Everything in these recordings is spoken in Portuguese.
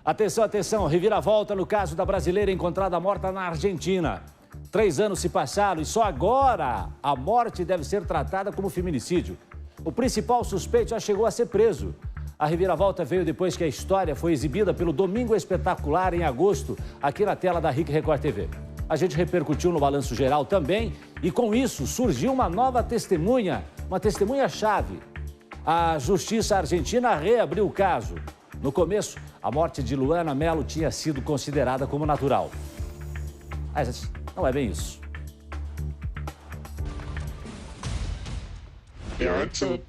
Atenção, atenção, reviravolta no caso da brasileira encontrada morta na Argentina. 3 anos se passaram e só agora a morte deve ser tratada como feminicídio. O principal suspeito já chegou a ser preso. A reviravolta veio depois que a história foi exibida pelo Domingo Espetacular em agosto, aqui na tela da RIC Record TV. A gente repercutiu no Balanço Geral também e com isso surgiu uma nova testemunha, uma testemunha-chave. A Justiça Argentina reabriu o caso. No começo, a morte de Luana Mello tinha sido considerada como natural. Mas não é bem isso.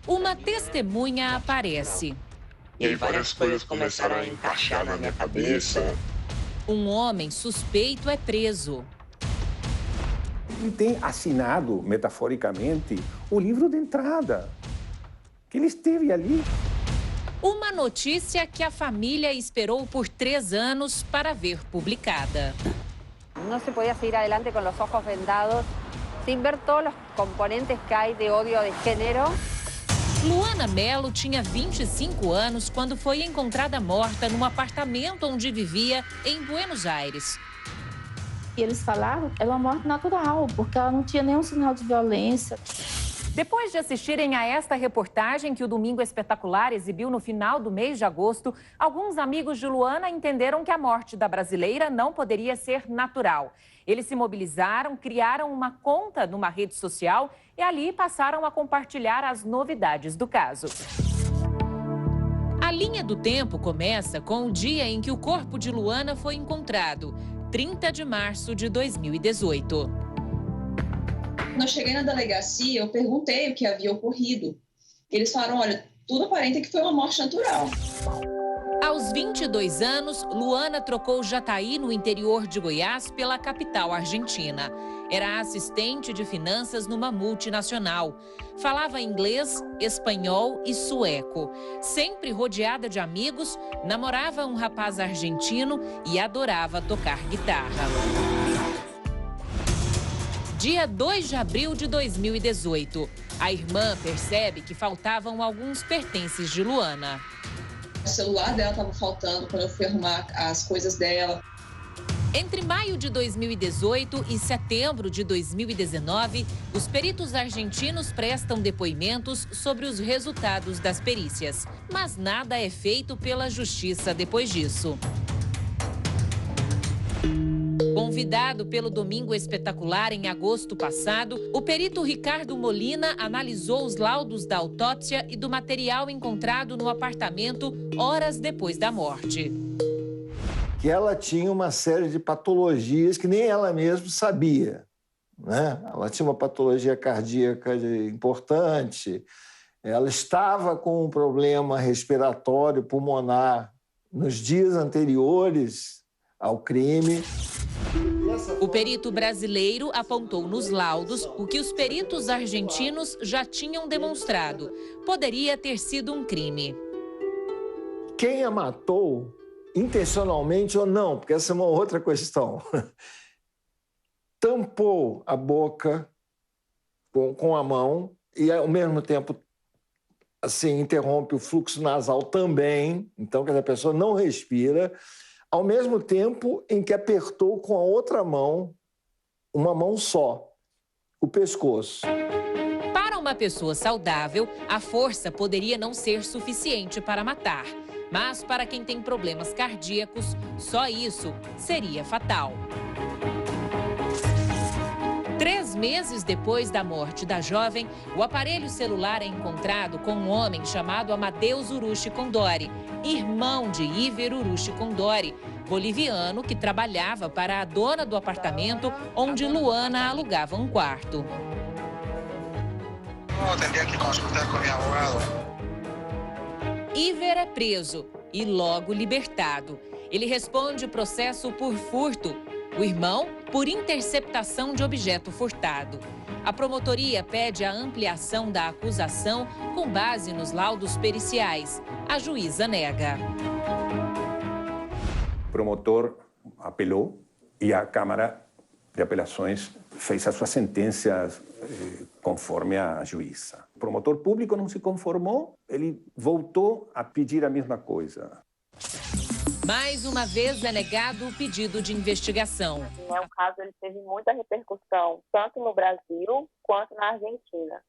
Uma testemunha aparece. E aí várias coisas começaram a encaixar na minha cabeça. Um homem suspeito é preso. Ele tem assinado, metaforicamente, o livro de entrada. Que ele esteve ali. Uma notícia que a família esperou por 3 anos para ver publicada. No se podía seguir adelante con los ojos vendados, sin ver todos los componentes que hay de odio de género. Luana Mello tinha 25 anos quando foi encontrada morta num apartamento onde vivia em Buenos Aires. E eles falaram que era uma morte natural, porque ela não tinha nenhum sinal de violência. Depois de assistirem a esta reportagem que o Domingo Espetacular exibiu no final do mês de agosto, alguns amigos de Luana entenderam que a morte da brasileira não poderia ser natural. Eles se mobilizaram, criaram uma conta numa rede social e ali passaram a compartilhar as novidades do caso. A linha do tempo começa com o dia em que o corpo de Luana foi encontrado, 30 de março de 2018. Quando eu cheguei na delegacia, eu perguntei o que havia ocorrido. Eles falaram, olha, tudo aparenta que foi uma morte natural. Aos 22 anos, Luana trocou Jataí, no interior de Goiás, pela capital argentina. Era assistente de finanças numa multinacional. Falava inglês, espanhol e sueco. Sempre rodeada de amigos, namorava um rapaz argentino e adorava tocar guitarra. Dia 2 de abril de 2018. A irmã percebe que faltavam alguns pertences de Luana. O celular dela estava faltando quando eu fui arrumar as coisas dela. Entre maio de 2018 e setembro de 2019, os peritos argentinos prestam depoimentos sobre os resultados das perícias. Mas nada é feito pela justiça depois disso. Convidado pelo Domingo Espetacular em agosto passado, o perito Ricardo Molina analisou os laudos da autópsia e do material encontrado no apartamento horas depois da morte. Que ela tinha uma série de patologias que nem ela mesma sabia, né? Ela tinha uma patologia cardíaca importante, ela estava com um problema respiratório pulmonar nos dias anteriores ao crime. O perito brasileiro apontou nos laudos o que os peritos argentinos já tinham demonstrado. Poderia ter sido um crime. Quem a matou, intencionalmente ou não, porque essa é uma outra questão, tampou a boca com a mão e, ao mesmo tempo, assim, interrompe o fluxo nasal também. Então, a pessoa não respira, ao mesmo tempo em que apertou com a outra mão, uma mão só, o pescoço. Para uma pessoa saudável, a força poderia não ser suficiente para matar. Mas para quem tem problemas cardíacos, só isso seria fatal. 3 meses depois da morte da jovem, o aparelho celular é encontrado com um homem chamado Amadeus Urushi Condori, irmão de Iver Urushi Condori, boliviano que trabalhava para a dona do apartamento onde Luana alugava um quarto. Tendría que consultar com meu advogado. Iver é preso e logo libertado. Ele responde processo por furto. O irmão, por interceptação de objeto furtado. A promotoria pede a ampliação da acusação com base nos laudos periciais. A juíza nega. O promotor apelou e a Câmara de Apelações fez a sua sentença conforme a juíza. O promotor público não se conformou, ele voltou a pedir a mesma coisa. Mais uma vez é negado o pedido de investigação. O caso ele teve muita repercussão, tanto no Brasil quanto na Argentina.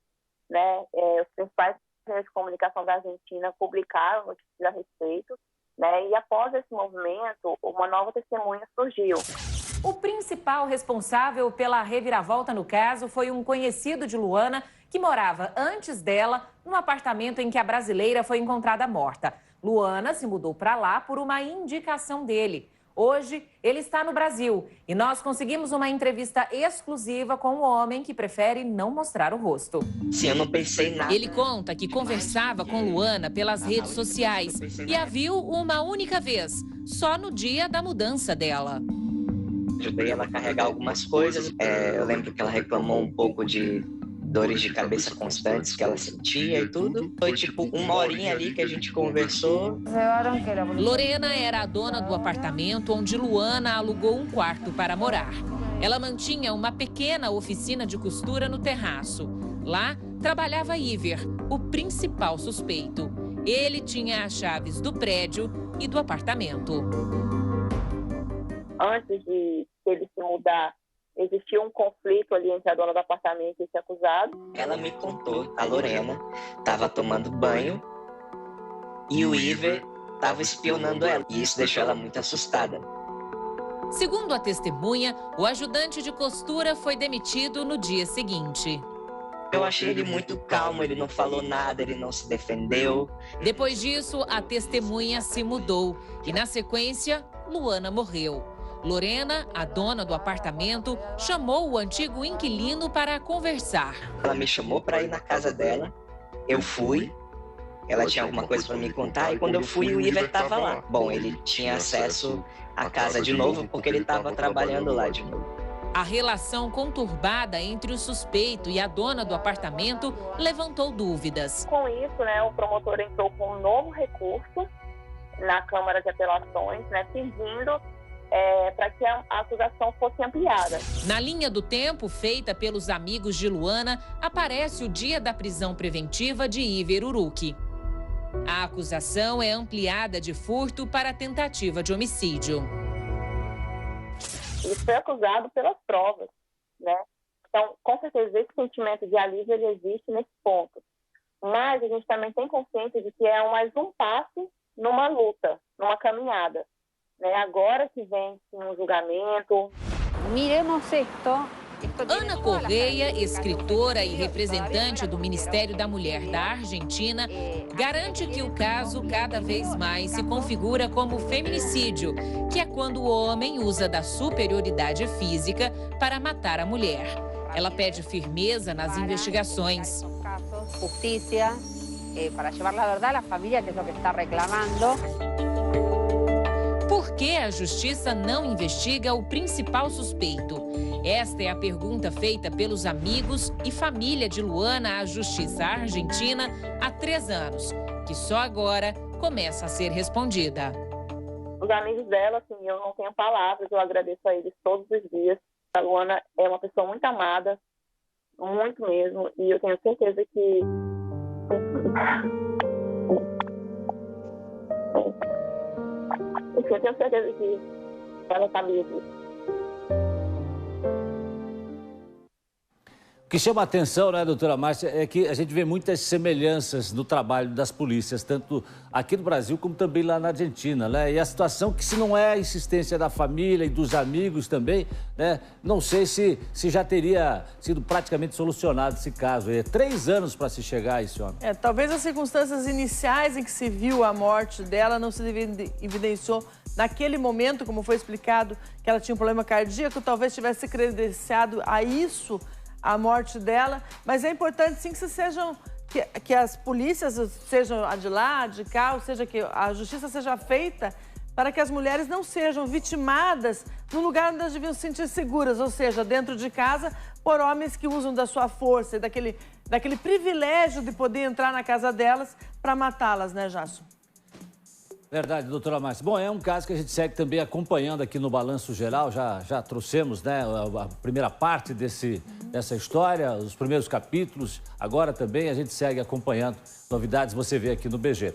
Os principais meios de comunicação da Argentina publicaram notícias a respeito, e após esse movimento, uma nova testemunha surgiu. O principal responsável pela reviravolta no caso foi um conhecido de Luana que morava antes dela no apartamento em que a brasileira foi encontrada morta. Luana se mudou para lá por uma indicação dele. Hoje, ele está no Brasil e nós conseguimos uma entrevista exclusiva com um homem que prefere não mostrar o rosto. Sim, eu não pensei nada. Ele conta que conversava com Luana pelas redes sociais e a viu uma única vez, só no dia da mudança dela. Ajudei ela a carregar algumas coisas. Eu lembro que ela reclamou um pouco de dores de cabeça constantes que ela sentia e tudo. Foi tipo uma horinha ali que a gente conversou. Lorena era a dona do apartamento onde Luana alugou um quarto para morar. Ela mantinha uma pequena oficina de costura no terraço. Lá trabalhava Iver, o principal suspeito. Ele tinha as chaves do prédio e do apartamento. Antes de ele se mudar, existia um conflito ali entre a dona do apartamento e esse acusado. Ela me contou, a Lorena estava tomando banho e o Iver estava espionando ela. E isso deixou ela muito assustada. Segundo a testemunha, o ajudante de costura foi demitido no dia seguinte. Eu achei ele muito calmo, ele não falou nada, ele não se defendeu. Depois disso, a testemunha se mudou e, na sequência, Luana morreu. Lorena, a dona do apartamento, chamou o antigo inquilino para conversar. Ela me chamou para ir na casa dela, eu fui, ela tinha alguma coisa para me contar e quando eu fui o Iver estava lá. Bom, ele tinha acesso à casa de novo porque ele estava trabalhando lá de novo. A relação conturbada entre o suspeito e a dona do apartamento levantou dúvidas. Com isso, o promotor entrou com um novo recurso na Câmara de Apelações, pedindo para que a acusação fosse ampliada. Na linha do tempo feita pelos amigos de Luana, aparece o dia da prisão preventiva de Iver Uruki. A acusação é ampliada de furto para tentativa de homicídio. Ele foi acusado pelas provas, Então, com certeza, esse sentimento de alívio ele existe nesse ponto. Mas a gente também tem consciência de que é mais um passo numa luta, numa caminhada. Agora que vem um julgamento. Miremos esto. Ana Correia, escritora e representante do Ministério da Mulher da Argentina, garante que o caso cada vez mais se configura como feminicídio, que é quando o homem usa da superioridade física para matar a mulher. Ela pede firmeza nas investigações. Justiça, para levar a verdade à família, que é o que está reclamando. Por que a justiça não investiga o principal suspeito? Esta é a pergunta feita pelos amigos e família de Luana à Justiça Argentina há 3 anos, que só agora começa a ser respondida. Os amigos dela, eu não tenho palavras, eu agradeço a eles todos os dias. A Luana é uma pessoa muito amada, muito mesmo, e eu tenho certeza que... Eu tenho certeza que ela sabia disso. O que chama a atenção, doutora Márcia, é que a gente vê muitas semelhanças no trabalho das polícias, tanto aqui no Brasil como também lá na Argentina, E a situação que, se não é a insistência da família e dos amigos também, não sei se já teria sido praticamente solucionado esse caso. 3 anos para se chegar a esse homem. Talvez as circunstâncias iniciais em que se viu a morte dela não se evidenciou naquele momento, como foi explicado, que ela tinha um problema cardíaco, talvez tivesse credenciado a isso, a morte dela, mas é importante sim que as polícias, sejam a de lá, a de cá, ou seja, que a justiça seja feita para que as mulheres não sejam vitimadas no lugar onde elas deviam se sentir seguras, ou seja, dentro de casa, por homens que usam da sua força e daquele privilégio de poder entrar na casa delas para matá-las, Jasso? Verdade, doutora Márcia. Bom, é um caso que a gente segue também acompanhando aqui no Balanço Geral. Já trouxemos a primeira parte dessa história, os primeiros capítulos. Agora também a gente segue acompanhando novidades, você vê aqui no BG.